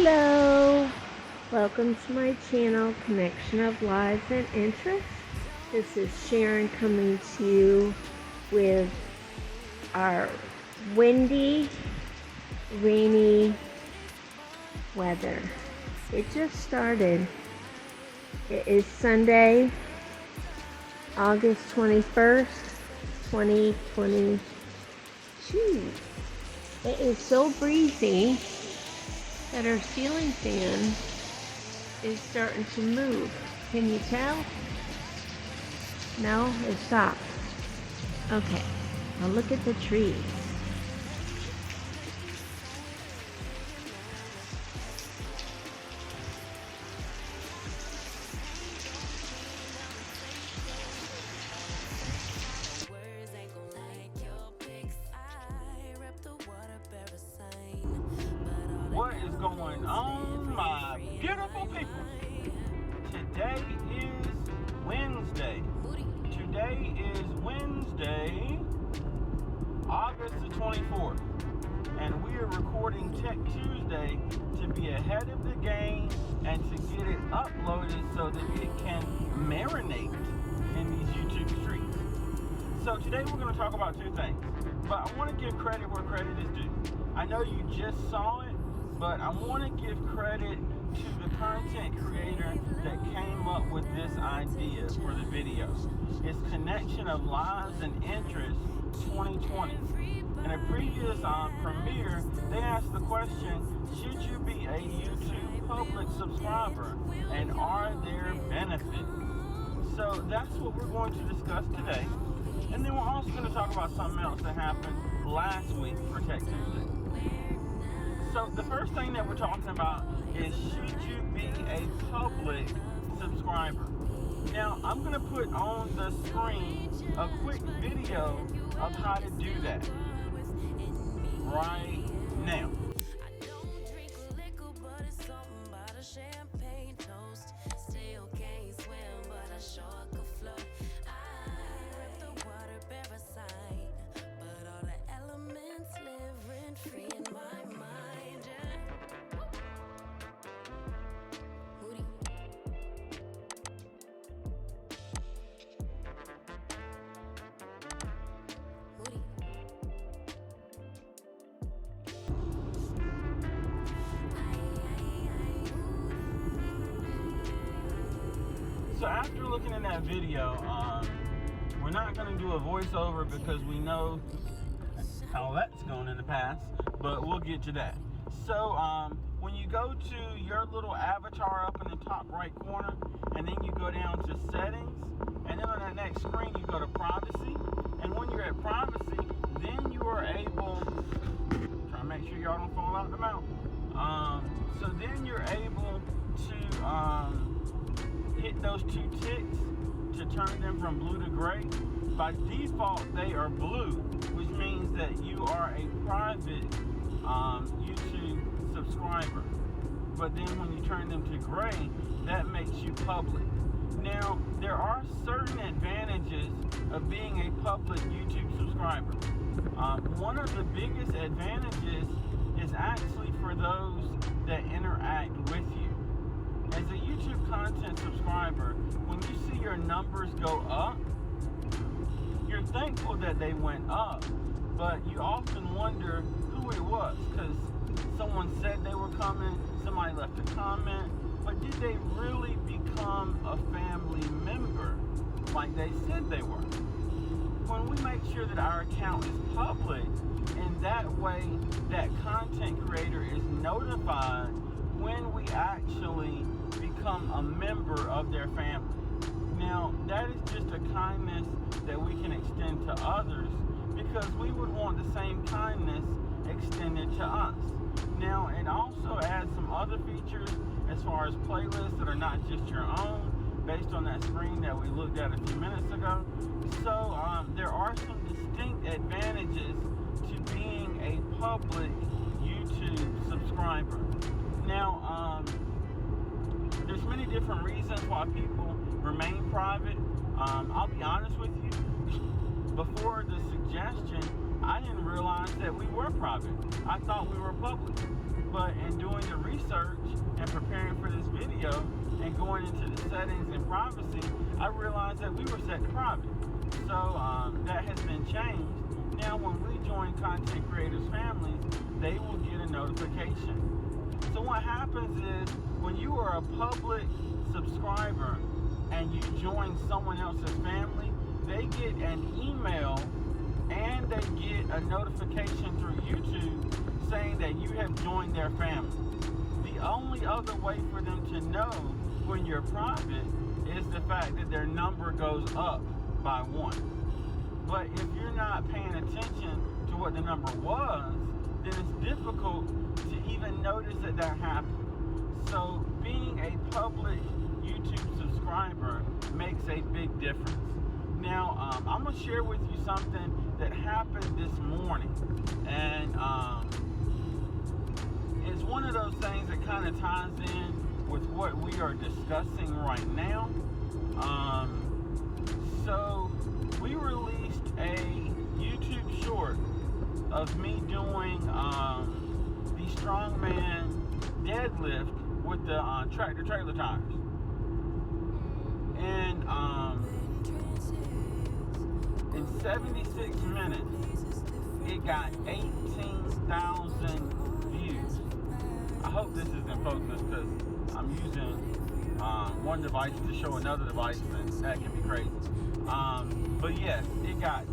Hello, welcome to my channel, Connection of Lives and Interests. This is Sharon coming to you with our windy, rainy weather. It just started. It is Sunday, August 21st, 2022. It is so breezy that our ceiling fan is starting to move. Can you tell? No, it stopped. Okay, now look at the trees. What is going on, my beautiful people? Today is Wednesday. Today is Wednesday, August the 24th. And we are recording Tech Tuesday to be ahead of the game and to get it uploaded so that it can marinate in these YouTube streets. So today we're going to talk about two things. But I want to give credit where credit is due. I know you just saw it, but I want to give credit to the content creator that came up with this idea for the video. It's Connection of Lives and Interests 2020. In a previous premiere, they asked the question, should you be a YouTube public subscriber, and are there benefits? So that's what we're going to discuss today. And then we're also going to talk about something else that happened last week for Tech Tuesday. So the first thing that we're talking about is, should you be a public subscriber? Now, I'm going to put on the screen a quick video of how to do that right now. So after looking at that video, we're not going to do a voiceover because we know how that's gone in the past, but we'll get to that. So when you go to your little avatar up in the top right corner, and then you go down to settings, and then on that next screen you go to privacy, and when you're at privacy, then you are able, try to make sure y'all don't fall out the mountain. So then you're able to hit those two ticks to turn them from blue to gray. By default, they are blue, which means that you are a private YouTube subscriber. But then when you turn them to gray, that makes you public. Now, there are certain advantages of being a public YouTube subscriber. One of the biggest advantages is actually for those that interact with you. As a YouTube content subscriber, when you see your numbers go up, you're thankful that they went up, but you often wonder who it was, because someone said they were coming, somebody left a comment, but did they really become a family member like they said they were? When we make sure that our account is public, and that way that content creator is notified when we actually become a member of their family. Now, that is just a kindness that we can extend to others, because we would want the same kindness extended to us. Now, it also adds some other features as far as playlists that are not just your own, based on that screen that we looked at a few minutes ago. So there are some distinct advantages to being a public YouTube subscriber. Now, there's many different reasons why people remain private. I'll be honest with you, before the suggestion, I didn't realize that we were private. I thought we were public. But in doing the research and preparing for this video and going into the settings and privacy, I realized that we were set to private. So that has been changed. Now when we join content creators families, they will get a notification. So what happens is when you are a public subscriber and you join someone else's family, they get an email and they get a notification through YouTube saying that you have joined their family. The only other way for them to know when you're private is the fact that their number goes up by 1. But if you're not paying attention to what the number was, then it's difficult to even notice that that happened. So being a public YouTube subscriber makes a big difference. Now, I'm going to share with you something that happened this morning. And it's one of those things that kind of ties in with what we are discussing right now. So we released a YouTube short of me doing the strongman deadlift with the tractor trailer tires. And in 76 minutes, it got 18,000 views. I hope this is in focus because I'm using one device to show another device, and that can be crazy. But yes, it got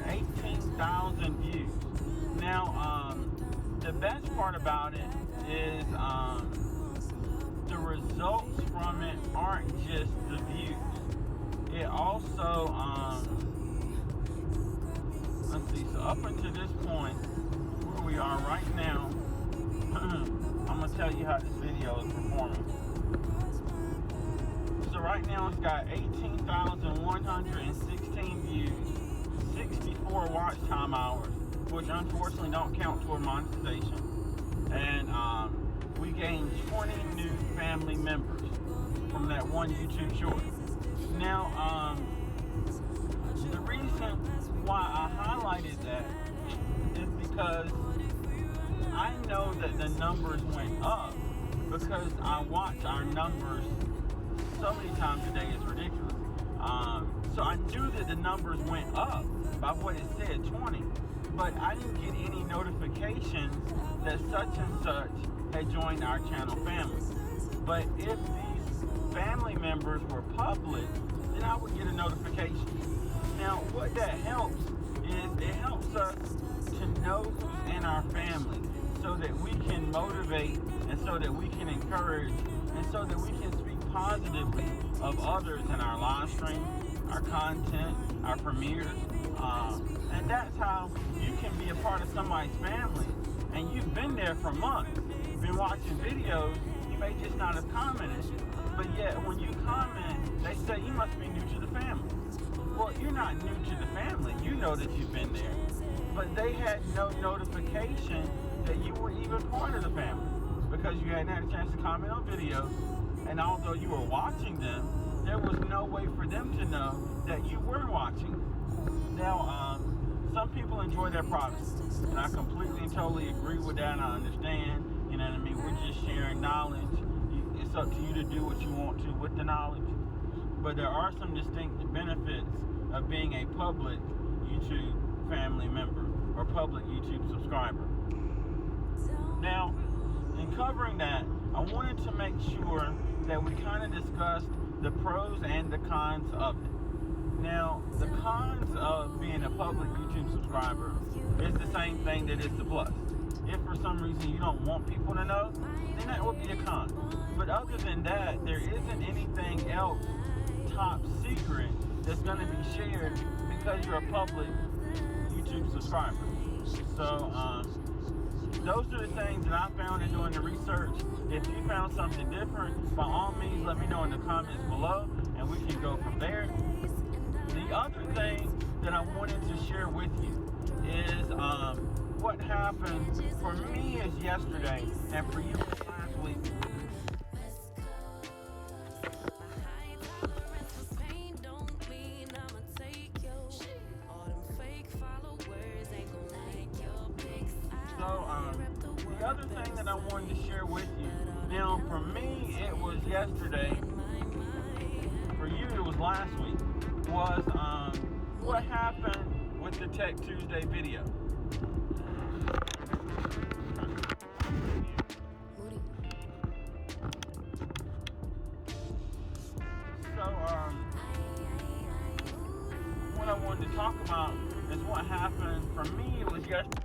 18,000 views. Now, the best part about it is the results from it aren't just the views. It also, let's see, so up until this point, where we are right now, I'm going to tell you how this video is performing. So right now it's got 18,116 views, 64 watch time hours, which unfortunately don't count toward monetization. And we gained 20 new family members from that one YouTube short. Now, the reason why I highlighted that is because I know that the numbers went up because I watch our numbers so many times a day, it's ridiculous. So I knew that the numbers went up by what it said, 20. But I didn't get any notifications that such and such had joined our channel family. But if these family members were public, then I would get a notification. Now, what that helps is it helps us to know who's in our family so that we can motivate and so that we can encourage and so that we can speak positively of others in our live stream, our content, our premieres. And that's how you can be a part of somebody's family and you've been there for months, been watching videos, you may just not have commented, but yet when you comment, they say you must be new to the family. Well, you're not new to the family, you know that you've been there, but they had no notification that you were even part of the family because you hadn't had a chance to comment on videos, and although you were watching them, there was no way for them to know that you were watching. Now, some people enjoy their privacy, and I completely and totally agree with that, and I understand, you know what I mean, we're just sharing knowledge. It's up to you to do what you want to with the knowledge, but there are some distinct benefits of being a public YouTube family member or public YouTube subscriber. Now, in covering that, I wanted to make sure that we kind of discussed the pros and the cons of it. Now, the cons of being a public YouTube subscriber is the same thing that is the plus. If for some reason you don't want people to know, then that would be a con. But other than that, there isn't anything else top secret that's going to be shared because you're a public YouTube subscriber. So, those are the things that I found in doing the research. If you found something different, by all means, let me know in the comments below, and we can go from there. The other thing that I wanted to share with you is what happened for me is yesterday, and for you is last week. So, the other thing that I I wanted to share with you. Now, for me, it was yesterday. For you, it was last week. Was what happened with the Tech Tuesday video. So, what I wanted to talk about is what happened. For me, it was yesterday.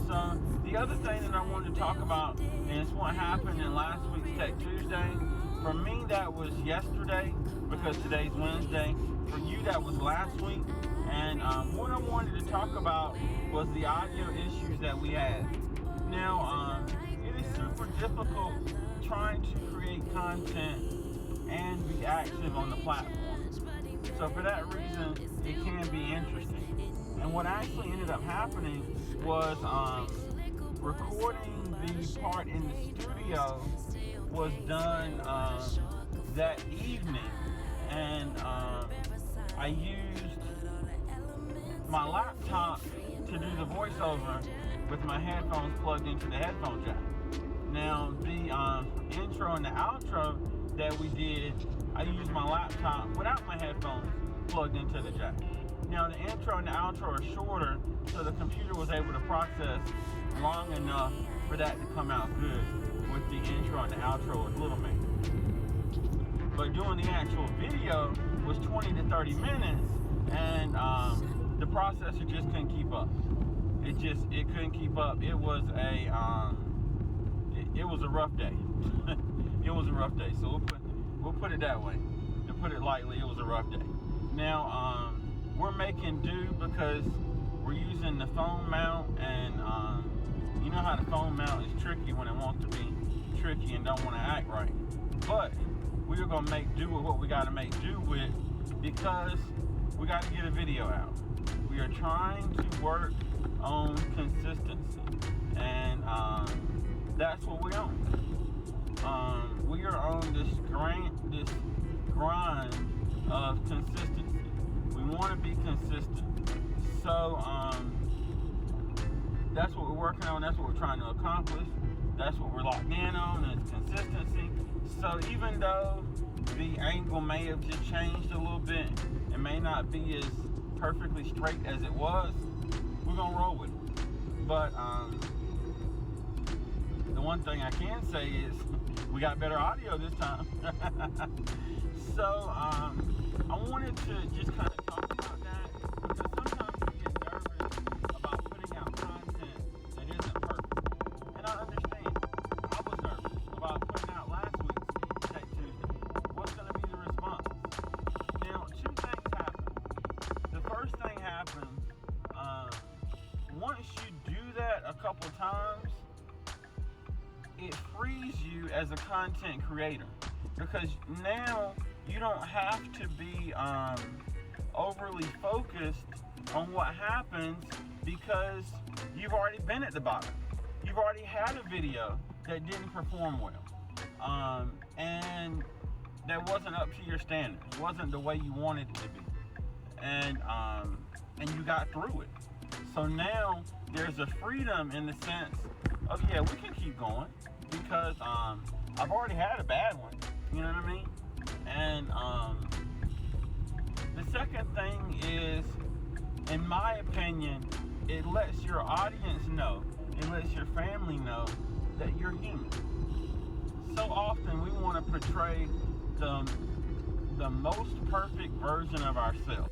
So the other thing that I wanted to talk about is what happened in last week's Tech Tuesday. For me, that was yesterday because today's Wednesday. For you, that was last week. And what I wanted to talk about was the audio issues that we had. Now, it is super difficult trying to create content and be active on the platform. So for that reason, it can be interesting. And what actually ended up happening was recording the part in the studio was done that evening, and I used my laptop to do the voiceover with my headphones plugged into the headphone jack. Now the intro and the outro that we did, I used my laptop without my headphones plugged into the jack. Now the intro and the outro are shorter, so the computer was able to process long enough for that to come out good with the intro and the outro with Little Man. But doing the actual video was 20 to 30 minutes, and the processor just couldn't keep up. It couldn't keep up. It was a rough day. It was a rough day. So we'll put it that way. To put it lightly, it was a rough day. Now we're making do because we're using the phone mount, and you know how the phone mount is tricky when it wants to be tricky and don't want to act right. But we are going to make do with what we got to make do with because we got to get a video out. We are trying to work on consistency, and that's what we're on. We are on this grind of consistency. We want to be consistent. So that's what we're working on. That's what we're trying to accomplish. That's what we're locked in on, is consistency. So even though the angle may have just changed a little bit, it may not be as perfectly straight as it was, we're gonna roll with it. But the one thing I can say is we got better audio this time. So I wanted to just kind of talk about that, because sometimes we get nervous about putting out content that isn't perfect. And I understand. I was nervous about putting out last week's Tech Tuesday. What's going to be the response? Now, two things happen. The first thing happens, once you do that a couple times, it frees you as a content creator, because now you don't have to be overly focused on what happens, because you've already been at the bottom. You've already had a video that didn't perform well, and that wasn't up to your standards, wasn't the way you wanted it to be, and you got through it. So now there's a freedom in the sense of, yeah, we can keep going, because I've already had a bad one, you know what I mean? And the second thing is, in my opinion, it lets your audience know, it lets your family know that you're human. So often we want to portray the most perfect version of ourselves.